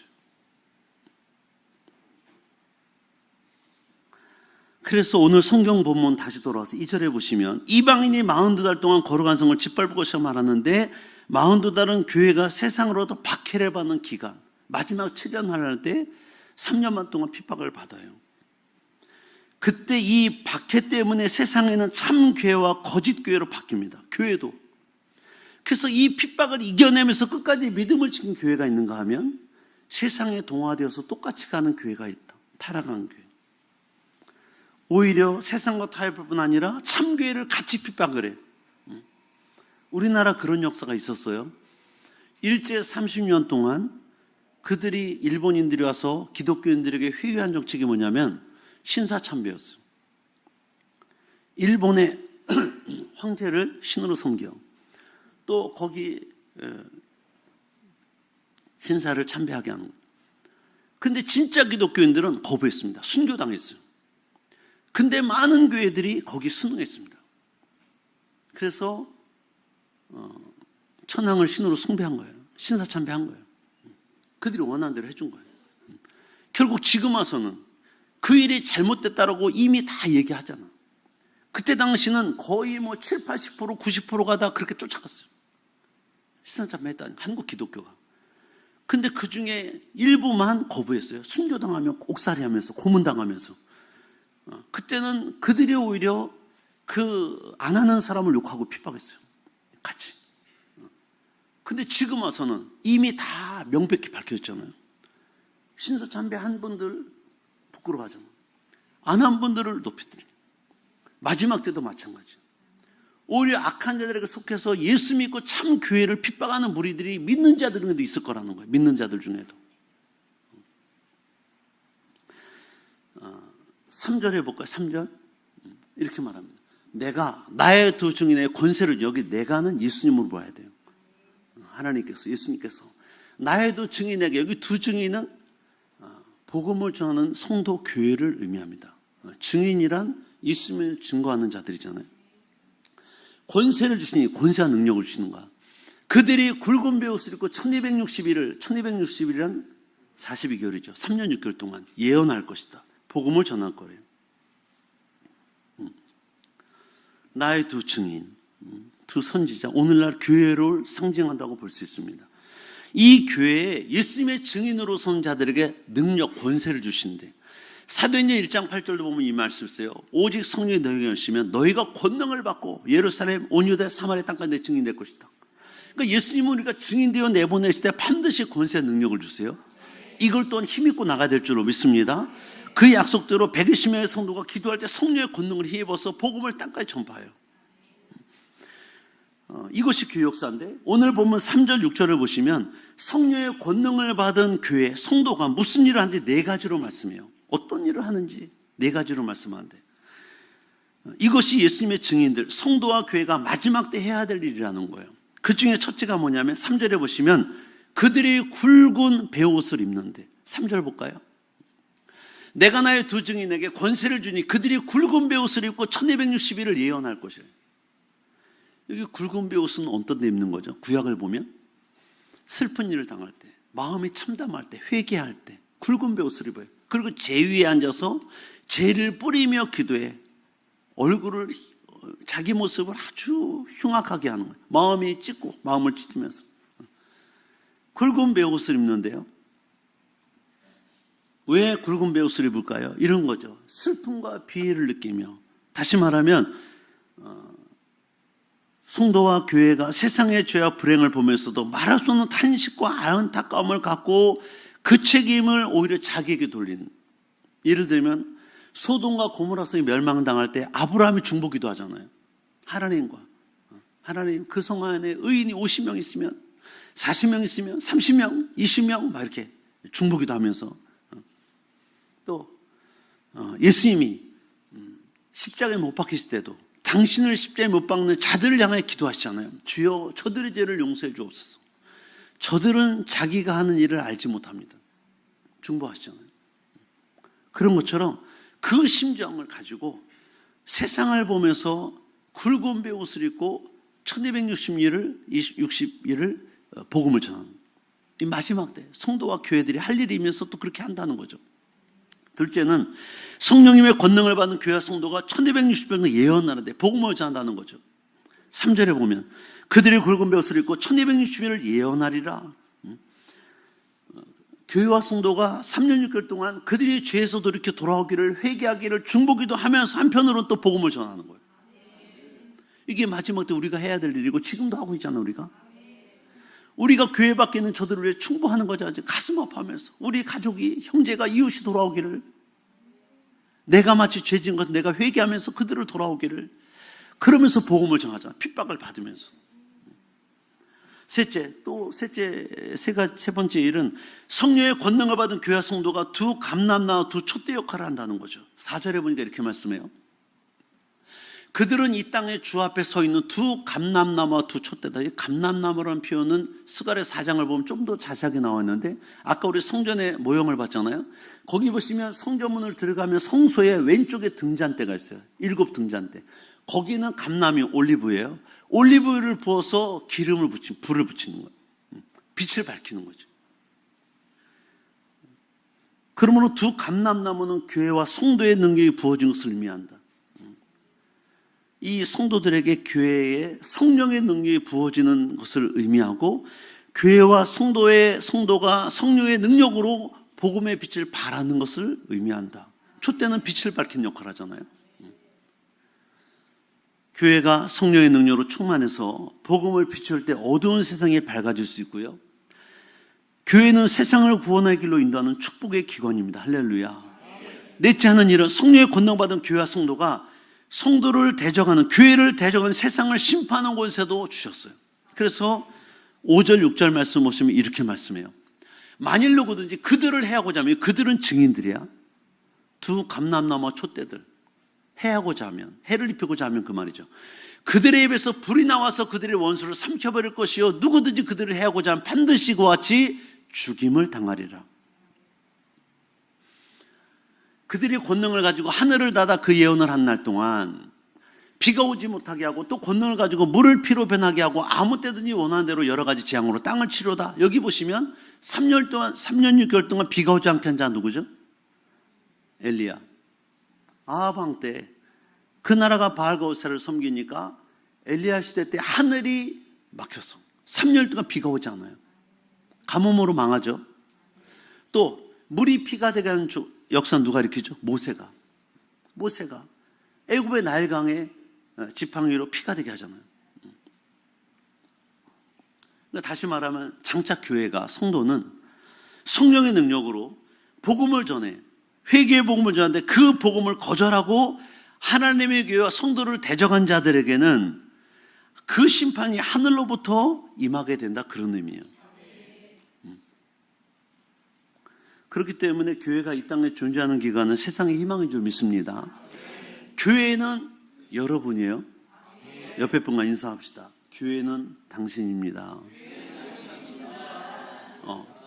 그래서 오늘 성경 본문 다시 돌아와서 2절에 보시면 이방인이 42달 동안 거룩한 성을 짓밟고 시작 말하는데 42달은 교회가 세상으로부터 박해를 받는 기간, 마지막 7년 하할 때 3년만 동안 핍박을 받아요. 그때 이 박해 때문에 세상에는 참 교회와 거짓 교회로 바뀝니다. 교회도. 그래서 이 핍박을 이겨내면서 끝까지 믿음을 지킨 교회가 있는가 하면 세상에 동화되어서 똑같이 가는 교회가 있다. 타락한 교회. 오히려 세상과 타협할 뿐 아니라 참교회를 같이 핍박을 해. 우리나라 그런 역사가 있었어요. 일제 30년 동안 그들이 일본인들이 와서 기독교인들에게 회유한 정책이 뭐냐면 신사참배였어요. 일본의 황제를 신으로 섬겨. 또 거기 신사를 참배하게 하는 거예요. 근데 진짜 기독교인들은 거부했습니다. 순교당했어요. 근데 많은 교회들이 거기 순응했습니다. 그래서 천황을 신으로 숭배한 거예요. 신사참배한 거예요. 그들이 원하는 대로 해준 거예요. 결국 지금 와서는 그 일이 잘못됐다라고 이미 다 얘기하잖아. 그때 당시는 거의 7, 80%, 90%가 다 그렇게 쫓아갔어요. 신사참배했다니 한국 기독교가. 근데 그 중에 일부만 거부했어요. 순교당하며 옥살이하면서 고문당하면서. 그때는 그들이 오히려 안 하는 사람을 욕하고 핍박했어요. 같이. 근데 지금 와서는 이미 다 명백히 밝혀졌잖아요. 신사참배 한 분들 부끄러워하잖아요. 안 한 분들을 높여드려요. 마지막 때도 마찬가지. 오히려 악한 자들에게 속해서 예수 믿고 참 교회를 핍박하는 무리들이 믿는 자들 중에도 있을 거라는 거예요. 믿는 자들 중에도. 3절 해볼까요? 3절. 이렇게 말합니다. 내가 나의 두 증인의 권세를 여기 내가는 예수님으로 봐야 돼요. 하나님께서, 예수님께서 나의 두 증인에게, 여기 두 증인은 복음을 전하는 성도 교회를 의미합니다. 증인이란 예수님을 증거하는 자들이잖아요. 권세를 주시니, 권세와 능력을 주시는가. 그들이 굵은 베옷을 입고 1260일이란 42개월이죠. 3년 6개월 동안 예언할 것이다. 복음을 전할 거래요. 나의 두 증인, 두 선지자, 오늘날 교회를 상징한다고 볼 수 있습니다. 이 교회에 예수님의 증인으로 선 자들에게 능력, 권세를 주신대. 사도행전 1장 8절도 보면 이 말씀을 써요. 오직 성령이 너희에게 오시면 너희가 권능을 받고 예루살렘, 온 유대, 사마리아 땅까지 내 증인 될 것이다. 그러니까 예수님은 우리가 증인되어 내보내실 때 반드시 권세와 능력을 주세요. 이걸 또한 힘입고 나가야 될 줄로 믿습니다. 그 약속대로 120명의 성도가 기도할 때 성령의 권능을 힘입어서 복음을 땅까지 전파해요. 이것이 교회 역사인데 오늘 보면 3절 6절을 보시면 성령의 권능을 받은 교회 성도가 무슨 일을 하는지 네 가지로 말씀해요. 어떤 일을 하는지 네 가지로 말씀하는데 이것이 예수님의 증인들, 성도와 교회가 마지막 때 해야 될 일이라는 거예요. 그 중에 첫째가 뭐냐면 3절에 보시면 그들이 굵은 베옷을 입는데 3절 볼까요? 내가 나의 두 증인에게 권세를 주니 그들이 굵은 베옷을 입고 1260일을 예언할 것이에요. 여기 굵은 베옷은 어떤 데 입는 거죠? 구약을 보면 슬픈 일을 당할 때, 마음이 참담할 때, 회개할 때 굵은 베옷을 입어요. 그리고 제 위에 앉아서 재를 뿌리며 기도해. 얼굴을 자기 모습을 아주 흉악하게 하는 거예요. 마음이 찢고 마음을 찢으면서 굵은 베옷을 입는데요. 왜 굵은 베옷을 입을까요? 이런 거죠. 슬픔과 비애를 느끼며, 다시 말하면 성도와 교회가 세상의 죄와 불행을 보면서도 말할 수 없는 탄식과 안타까움을 갖고 그 책임을 오히려 자기에게 돌리는. 예를 들면 소돔과 고모라 성이 멸망당할 때 아브라함이 중보기도 하잖아요. 하나님과 하나님, 그 성 안에 의인이 50명 있으면, 40명 있으면, 30명, 20명 막 이렇게 중보기도 하면서, 또 예수님이 십자가에 못 박히실 때도 당신을 십자가에 못 박는 자들을 향해 기도하시잖아요. 주여 저들의 죄를 용서해 주옵소서. 저들은 자기가 하는 일을 알지 못합니다. 중보하시잖아요. 그런 것처럼 그 심정을 가지고 세상을 보면서 굵은 베옷을 입고 1260일을 복음을 전하는, 이 마지막 때 성도와 교회들이 할 일이면서 또 그렇게 한다는 거죠. 둘째는 성령님의 권능을 받은 교회와 성도가 1260년 예언하는데 복음을 전한다는 거죠. 3절에 보면 그들이 굵은 벼슬을 입고 1260년을 예언하리라. 교회와 성도가 3년 6개월 동안 그들이 죄에서 돌이켜 돌아오기를 회개하기를 중보기도 하면서 한편으로는 또 복음을 전하는 거예요. 이게 마지막 때 우리가 해야 될 일이고 지금도 하고 있잖아요. 우리가 교회 밖에 있는 저들을 위해 충고하는 거죠. 가슴 아파하면서 우리 가족이 형제가 이웃이 돌아오기를, 내가 마치 죄 지은 것 내가 회개하면서 그들을 돌아오기를, 그러면서 복음을 전하잖아요. 핍박을 받으면서. 세 번째 일은 성령의 권능을 받은 교회와 성도가 두 감람나무 두 촛대 역할을 한다는 거죠. 4절에 보니까 이렇게 말씀해요. 그들은 이 땅에 주 앞에 서 있는 두 감람나무와 두 촛대다. 이 감람나무라는 표현은 스가랴 4장을 보면 좀 더 자세하게 나와 있는데, 아까 우리 성전의 모형을 봤잖아요. 거기 보시면 성전문을 들어가면 성소의 왼쪽에 등잔대가 있어요. 7 등잔대. 거기는 감람이 올리브예요. 올리브유를 부어서 기름을 붙이는, 불을 붙이는 거예요. 빛을 밝히는 거죠. 그러므로 두 감람나무는 교회와 성도의 능력이 부어진 것을 의미한다. 이 성도들에게 교회에 성령의 능력이 부어지는 것을 의미하고, 교회와 성도가 성령의 능력으로 복음의 빛을 발하는 것을 의미한다. 촛대는 빛을 밝히는 역할을 하잖아요. 교회가 성령의 능력으로 충만해서 복음을 비출 때 어두운 세상이 밝아질 수 있고요. 교회는 세상을 구원의 길로 인도하는 축복의 기관입니다. 할렐루야. 넷째 하는 일은 성령의 권능받은 교회와 성도가 성도를 대적하는, 교회를 대적하는 세상을 심판하는 곳에도 주셨어요. 그래서 5절 6절 말씀 보시면 이렇게 말씀해요. 만일 누구든지 그들을 해하고자 하면, 그들은 증인들이야. 두 감람나무와 촛대들 해하고자 하면, 해를 입히고자 하면 그 말이죠. 그들의 입에서 불이 나와서 그들의 원수를 삼켜버릴 것이요 누구든지 그들을 해하고자 하면 반드시 그와 같이 죽임을 당하리라. 그들이 권능을 가지고 하늘을 닫아 그 예언을 한 날 동안 비가 오지 못하게 하고, 또 권능을 가지고 물을 피로 변하게 하고 아무 때든지 원하는 대로 여러 가지 재앙으로 땅을 치료다. 여기 보시면 3년 6개월 동안 비가 오지 않게 한 자 누구죠? 엘리야. 아합 때 그 나라가 바알과 오세라를 섬기니까 엘리야 시대 때 하늘이 막혀서 3년 동안 비가 오지 않아요. 가뭄으로 망하죠. 또 물이 피가 되게 하는 역사는 누가 일으키죠? 모세가 애굽의 나일강에 지팡이로 피가 되게 하잖아요. 그러니까 다시 말하면 장차 교회가, 성도는 성령의 능력으로 복음을 전해, 회개의 복음을 전하는데 그 복음을 거절하고 하나님의 교회와 성도를 대적한 자들에게는 그 심판이 하늘로부터 임하게 된다, 그런 의미예요. 그렇기 때문에 교회가 이 땅에 존재하는 기간은 세상의 희망인 줄 믿습니다. 교회는 여러분이에요. 옆에 분과 인사합시다. 교회는 당신입니다.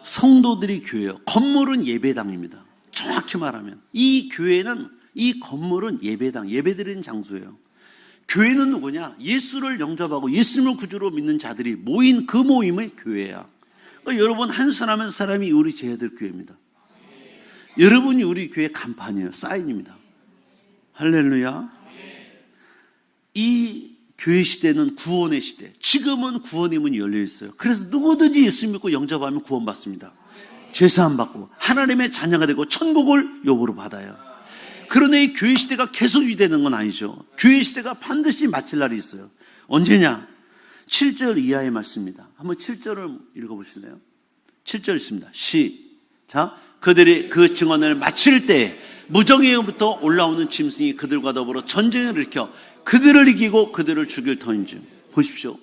성도들이 교회예요. 건물은 예배당입니다. 정확히 말하면 이 교회는, 이 건물은 예배당, 예배드리는 장소예요. 교회는 누구냐? 예수를 영접하고 예수님을 구주로 믿는 자들이 모인 그 모임의 교회야. 그러니까 여러분 한 사람 한 사람이 우리 제자들 교회입니다. 여러분이 우리 교회 간판이에요. 사인입니다. 할렐루야. 이 교회 시대는 구원의 시대. 지금은 구원의 문이 열려 있어요. 그래서 누구든지 예수 믿고 영접하면 구원받습니다. 죄사함 받고 하나님의 자녀가 되고 천국을 요구로 받아요. 그러나 이 교회 시대가 계속 유지되는 건 아니죠. 교회 시대가 반드시 마칠 날이 있어요. 언제냐? 7절 이하의 말씀입니다. 한번 7절을 읽어보실래요? 7절 있습니다. 시작. 그들이 그 증언을 마칠 때 무정에부터 올라오는 짐승이 그들과 더불어 전쟁을 일으켜 그들을 이기고 그들을 죽일 터인즉. 보십시오.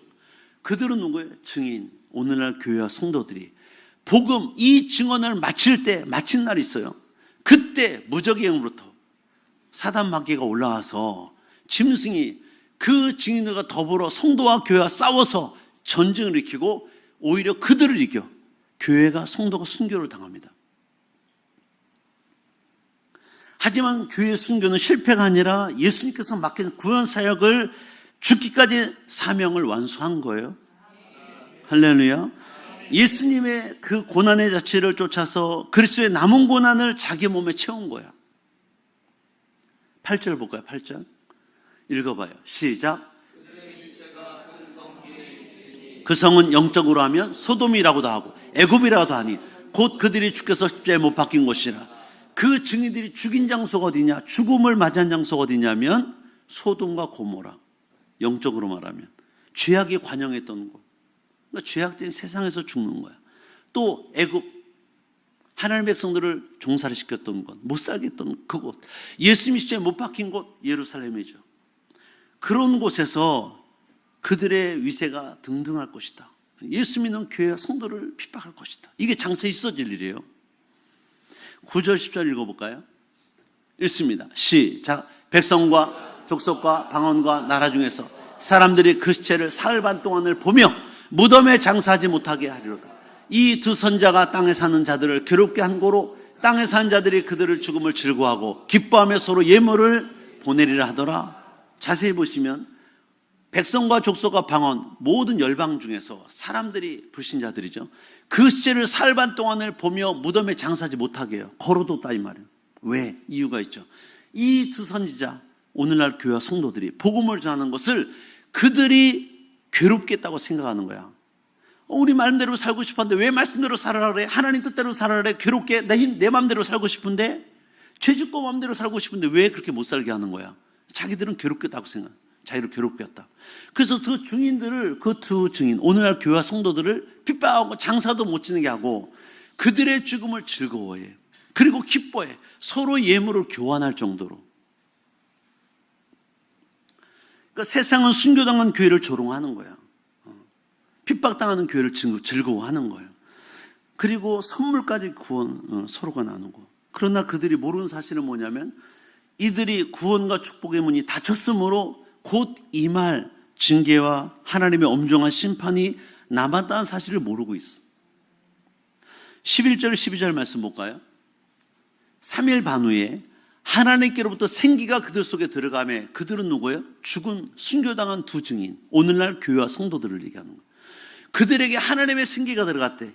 그들은 누구예요? 증인. 오늘날 교회와 성도들이 복음, 이 증언을 마칠 때, 마친 날이 있어요. 그때 무적의 영으로부터 사단 마귀가 올라와서 짐승이 그 증인들과 더불어 성도와 교회와 싸워서 전쟁을 일으키고 오히려 그들을 이겨 교회가, 성도가 순교를 당합니다. 하지만 교회의 순교는 실패가 아니라 예수님께서 맡긴 구원 사역을 죽기까지 사명을 완수한 거예요. 할렐루야. 예수님의 그 고난의 자체를 쫓아서 그리스도의 남은 고난을 자기 몸에 채운 거야. 8절 볼까요? 8절 읽어봐요. 시작. 그 성은 영적으로 하면 소돔이라고도 하고 애굽이라고도 하니 곧 그들이 주께서 십자가에 못 박힌 곳이라. 그 증인들이 죽인 장소가 어디냐? 죽음을 맞이한 장소가 어디냐면 소돔과 고모라. 영적으로 말하면 죄악이 관영했던 곳. 그러니까 죄악된 세상에서 죽는 거야. 또 애굽, 하나님의 백성들을 종살이 시켰던 곳, 못 살게 했던 그곳, 예수님이 십자가에 못 박힌 곳 예루살렘이죠. 그런 곳에서 그들의 위세가 등등할 것이다. 예수 믿는 교회와 성도를 핍박할 것이다. 이게 장차 있어질 일이에요. 9절 10절 읽어볼까요? 읽습니다. 시작. 백성과 족속과 방언과 나라 중에서 사람들이 그 시체를 사흘 반 동안을 보며 무덤에 장사하지 못하게 하리로다. 이 두 선자가 땅에 사는 자들을 괴롭게 한 고로 땅에 사는 자들이 그들을 죽음을 즐거워하고 기뻐하며 서로 예물을 보내리라 하더라. 자세히 보시면 백성과 족속과 방언 모든 열방 중에서 사람들이 불신자들이죠. 그 시체를 사흘 반 동안을 보며 무덤에 장사하지 못하게 해요. 걸어뒀다 이 말이에요. 왜? 이유가 있죠. 이 두 선지자, 오늘날 교회와 성도들이 복음을 전하는 것을 그들이 괴롭겠다고 생각하는 거야. 우리 마음대로 살고 싶었는데 왜 말씀대로 살아라 그래? 하나님 뜻대로 살아라 그래? 괴롭게 내 마음대로 살고 싶은데, 죄짓고 마음대로 살고 싶은데 왜 그렇게 못 살게 하는 거야? 자기들은 괴롭겠다고 생각. 자기를 괴롭게 했다. 그래서 그 증인들을, 그 두 증인, 오늘날 교회와 성도들을 핍박하고 장사도 못 지내게 하고 그들의 죽음을 즐거워해. 그리고 기뻐해. 서로 예물을 교환할 정도로. 그러니까 세상은 순교당한 교회를 조롱하는 거야. 핍박당하는 교회를 즐거워하는 거예요. 그리고 선물까지 서로가 나누고. 그러나 그들이 모르는 사실은 뭐냐면 이들이 구원과 축복의 문이 닫혔으므로 곧 임할 징계와 하나님의 엄정한 심판이 남았다는 사실을 모르고 있어. 11절 12절 말씀 볼까요? 3일 반 후에 하나님께로부터 생기가 그들 속에 들어가매 그들은 누구예요? 죽은 순교당한 두 증인, 오늘날 교회와 성도들을 얘기하는 거예요. 그들에게 하나님의 생기가 들어갔대.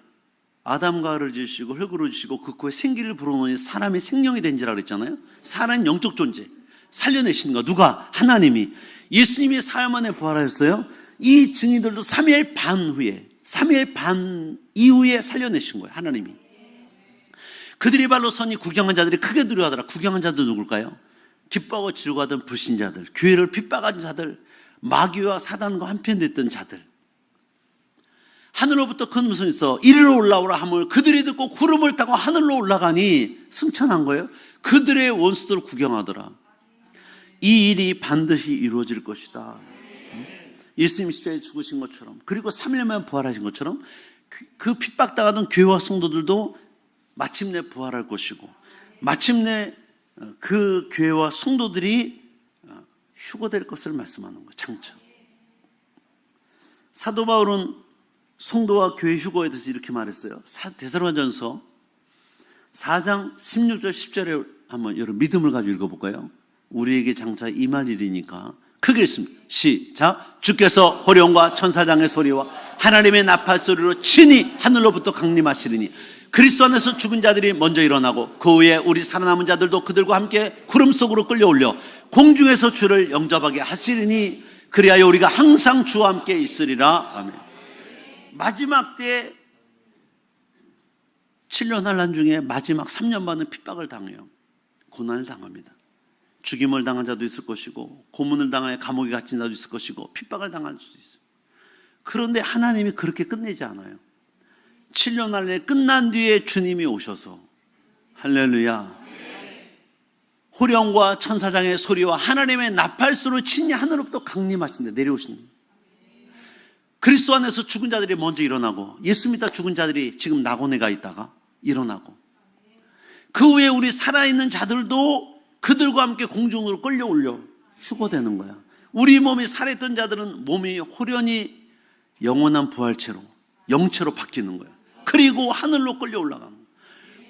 아담과 하와를 지으시고 흙으로 지으시고 그 코에 생기를 불어넣으니 사람이 생명이 된지라 그랬잖아요. 사람은 영적 존재, 살려내시는 거 누가? 하나님이. 예수님이 사흘 만에 부활하셨어요. 이 증인들도 3일 반 후에, 3일 반 이후에 살려내신 거예요. 하나님이. 그들이 발로 서니 구경한 자들이 크게 두려워하더라. 구경한 자들 누굴까요? 기뻐하고 즐거워하던 불신자들, 교회를 핍박한 자들, 마귀와 사단과 한편됐던 자들. 하늘로부터 큰 음성이 있어 이리로 올라오라 하물 그들이 듣고 구름을 타고 하늘로 올라가니 승천한 거예요. 그들의 원수들을 구경하더라. 이 일이 반드시 이루어질 것이다. 예수님이 십자가에 죽으신 것처럼, 그리고 3일 만에 부활하신 것처럼 그 핍박당하던 교회와 성도들도 마침내 부활할 것이고, 마침내 그 교회와 성도들이 휴거될 것을 말씀하는 거예요. 장차. 사도 바울은 성도와 교회 휴거에 대해서 이렇게 말했어요. 데살로니가전서 4장 16절 10절에 한번 여러분 믿음을 가지고 읽어볼까요? 우리에게 장차 임할 일이니까 크게 읽습니다. 시작. 주께서 호령과 천사장의 소리와 하나님의 나팔 소리로 친히 하늘로부터 강림하시리니 그리스도 안에서 죽은 자들이 먼저 일어나고 그 후에 우리 살아남은 자들도 그들과 함께 구름 속으로 끌려올려 공중에서 주를 영접하게 하시리니 그리하여 우리가 항상 주와 함께 있으리라. 아멘. 마지막 때 7년 환난 중에 마지막 3년 반은 핍박을 당해요. 고난을 당합니다. 죽임을 당한 자도 있을 것이고 고문을 당하여 감옥에 갇힌 자도 있을 것이고 핍박을 당할 수도 있어요. 그런데 하나님이 그렇게 끝내지 않아요. 7년 안에 끝난 뒤에 주님이 오셔서 할렐루야, 호령과 천사장의 소리와 하나님의 나팔소로 친히 하늘로부터 강림하신다. 내려오신다. 그리스도 안에서 죽은 자들이 먼저 일어나고 예수 믿다 죽은 자들이 지금 낙원에 가 있다가 일어나고 그 후에 우리 살아있는 자들도 그들과 함께 공중으로 끌려올려 휴거되는 거야. 우리 몸이 살아있던 자들은 몸이 호련히 영원한 부활체로 영체로 바뀌는 거야. 그리고 하늘로 끌려 올라가는 거야.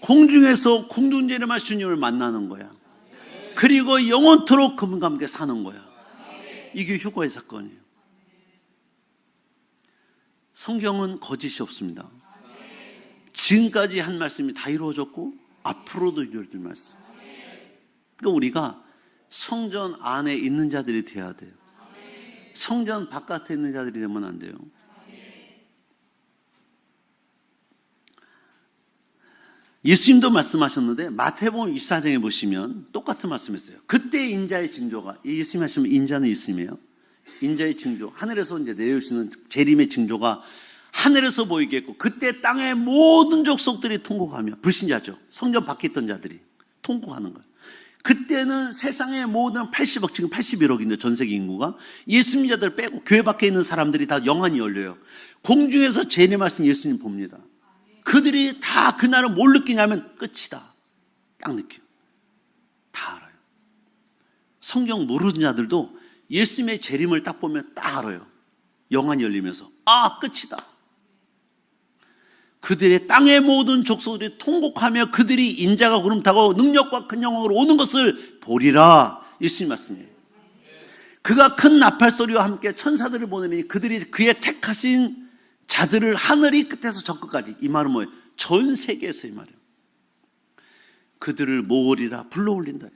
공중에서 공중제림할 주님을 만나는 거야. 그리고 영원토록 그분과 함께 사는 거야. 이게 휴거의 사건이에요. 성경은 거짓이 없습니다. 지금까지 한 말씀이 다 이루어졌고 앞으로도 이루어질 말씀. 그러니까 우리가 성전 안에 있는 자들이 되어야 돼요. 성전 바깥에 있는 자들이 되면 안 돼요. 예수님도 말씀하셨는데 마태복음 24장에 보시면 똑같은 말씀했어요. 그때 인자의 징조가, 예수님 하시면 인자는 예수님이에요. 인자의 징조, 하늘에서 이제 내려오시는 재림의 징조가 하늘에서 보이겠고, 그때 땅의 모든 족속들이 통곡하며, 불신자죠, 성전 밖에 있던 자들이 통곡하는 거예요. 그때는 세상의 모든 80억, 지금 81억인데 전 세계 인구가, 예수 믿자들 빼고 교회 밖에 있는 사람들이 다 영안이 열려요. 공중에서 재림하신 예수님 봅니다. 그들이 다 그날은 뭘 느끼냐면 끝이다, 딱 느껴요. 다 알아요. 성경 모르는 자들도 예수님의 재림을 딱 보면 딱 알아요. 영안이 열리면서 아, 끝이다. 그들의 땅의 모든 족속들이 통곡하며 그들이 인자가 구름 타고 능력과 큰 영광으로 오는 것을 보리라. 예수님 말씀이에요. 그가 큰 나팔 소리와 함께 천사들을 보내니 그들이 그의 택하신 자들을 하늘이 끝에서 저 끝까지, 이 말은 뭐예요? 전 세계에서, 이 말이에요. 그들을 모으리라, 불러올린다.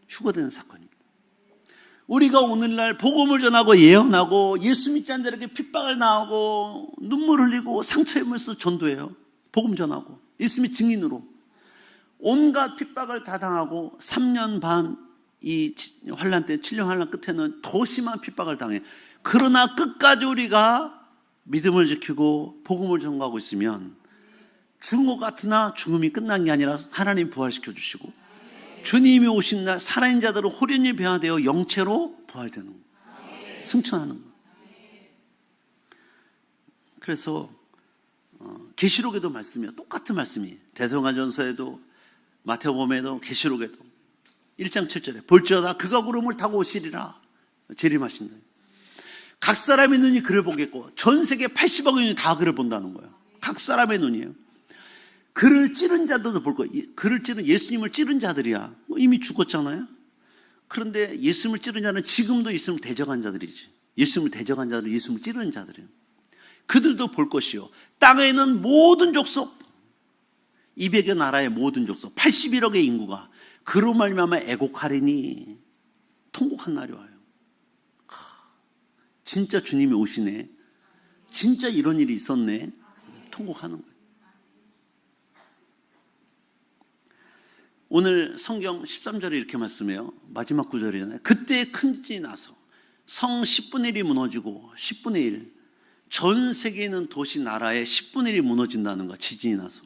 휴거되는 사건입니다. 우리가 오늘날 복음을 전하고 예언하고 예수 믿지 않는 자에게 핍박을 당하고 눈물 흘리고 상처 입으면서 전도해요. 복음 전하고 예수 믿 증인으로 온갖 핍박을 다 당하고 3년 반 이 환란 때, 7년 환란 끝에는 더 심한 핍박을 당해. 그러나 끝까지 우리가 믿음을 지키고 복음을 전하고 있으면 죽은 것 같으나 죽음이 끝난 게 아니라 하나님 부활시켜 주시고 주님이 오신 날 살아있는 자들은 호련히 변화되어 영체로 부활되는 거예요. 승천하는 거예요. 그래서 계시록에도 말씀이에요. 똑같은 말씀이 대성가전서에도 마태복음에도 계시록에도 1장 7절에 볼지어다 그가 구름을 타고 오시리라. 재림하신다. 각 사람의 눈이 그를 보겠고 전 세계 80억 인이 다 그를 본다는 거예요. 각 사람의 눈이에요. 그를 찌른 자들도 볼 거예요. 그를 찌른, 예수님을 찌른 자들이야. 이미 죽었잖아요. 그런데 예수님을 찌른 자는 지금도 예수님을 대적한 자들이지. 예수님을 대적한 자들은 예수님을 찌르는 자들이에요. 그들도 볼 것이요, 땅에 있는 모든 족속, 200여 나라의 모든 족속, 81억의 인구가 그로 말미암아 애곡하리니, 통곡한 날이 와요. 진짜 주님이 오시네, 진짜 이런 일이 있었네, 통곡하는 거예요. 오늘 성경 13절에 이렇게 말씀해요. 마지막 구절이잖아요. 그때 큰 지진이 나서 성 10분의 1이 무너지고 10분의 1, 전 세계에 있는 도시 나라의 10분의 1이 무너진다는 거야. 지진이 나서.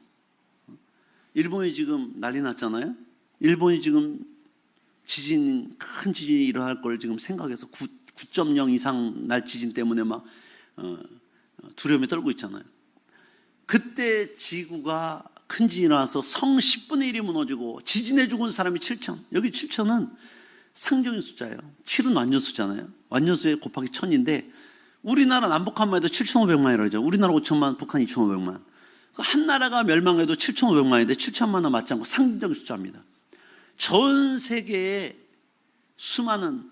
일본이 지금 난리 났잖아요. 일본이 지금 큰 지진이 일어날 걸 지금 생각해서 9.0 이상 날 지진 때문에 막 두려움에 떨고 있잖아요. 그때 지구가 큰 지진이 나서 성 10분의 1이 무너지고 지진에 죽은 사람이 7천. 여기 7천은 상정인 숫자예요. 7은 완전수잖아요. 완전수에 곱하기 1000인데 우리나라 남북한만 해도 7,500만이라죠. 우리나라 5천만, 북한 2,500만. 한 나라가 멸망해도 7,500만인데 7천만은 맞지 않고 상징적인 숫자입니다. 전 세계에 수많은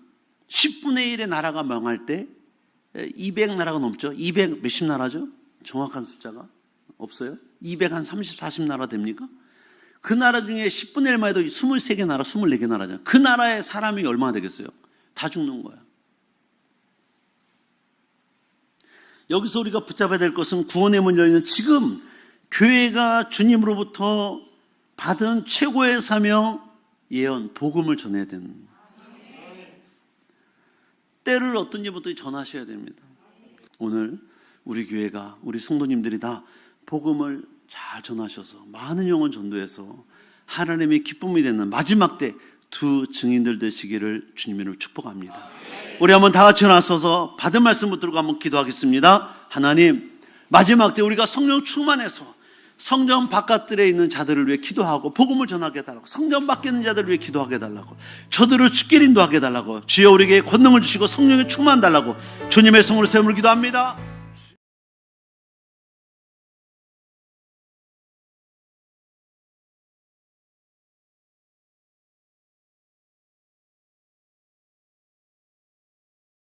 10분의 1의 나라가 망할 때 200나라가 넘죠. 200 몇십 나라죠? 정확한 숫자가 없어요. 200 한 30, 40나라 됩니까? 그 나라 중에 10분의 1만 해도 23개 나라, 24개 나라잖아요. 그 나라의 사람이 얼마나 되겠어요? 다 죽는 거야. 여기서 우리가 붙잡아야 될 것은 구원의 문 열리는 지금 교회가 주님으로부터 받은 최고의 사명, 예언, 복음을 전해야 되는, 때를 어떤지부터 전하셔야 됩니다. 오늘 우리 교회가, 우리 성도님들이 다 복음을 잘 전하셔서 많은 영혼 전도해서 하나님의 기쁨이 되는 마지막 때 두 증인들 되시기를 주님으로 축복합니다. 우리 한번 다 같이 나서서 받은 말씀 붙들고 한번 기도하겠습니다. 하나님, 마지막 때 우리가 성령 충만해서 성전 바깥들에 있는 자들을 위해 기도하고 복음을 전하게 해달라고, 성전 밖에 있는 자들을 위해 기도하게 해달라고, 저들을 주길 인도하게 해달라고, 주여 우리에게 권능을 주시고 성령의 충만 달라고 주님의 성으로 세움을 기도합니다.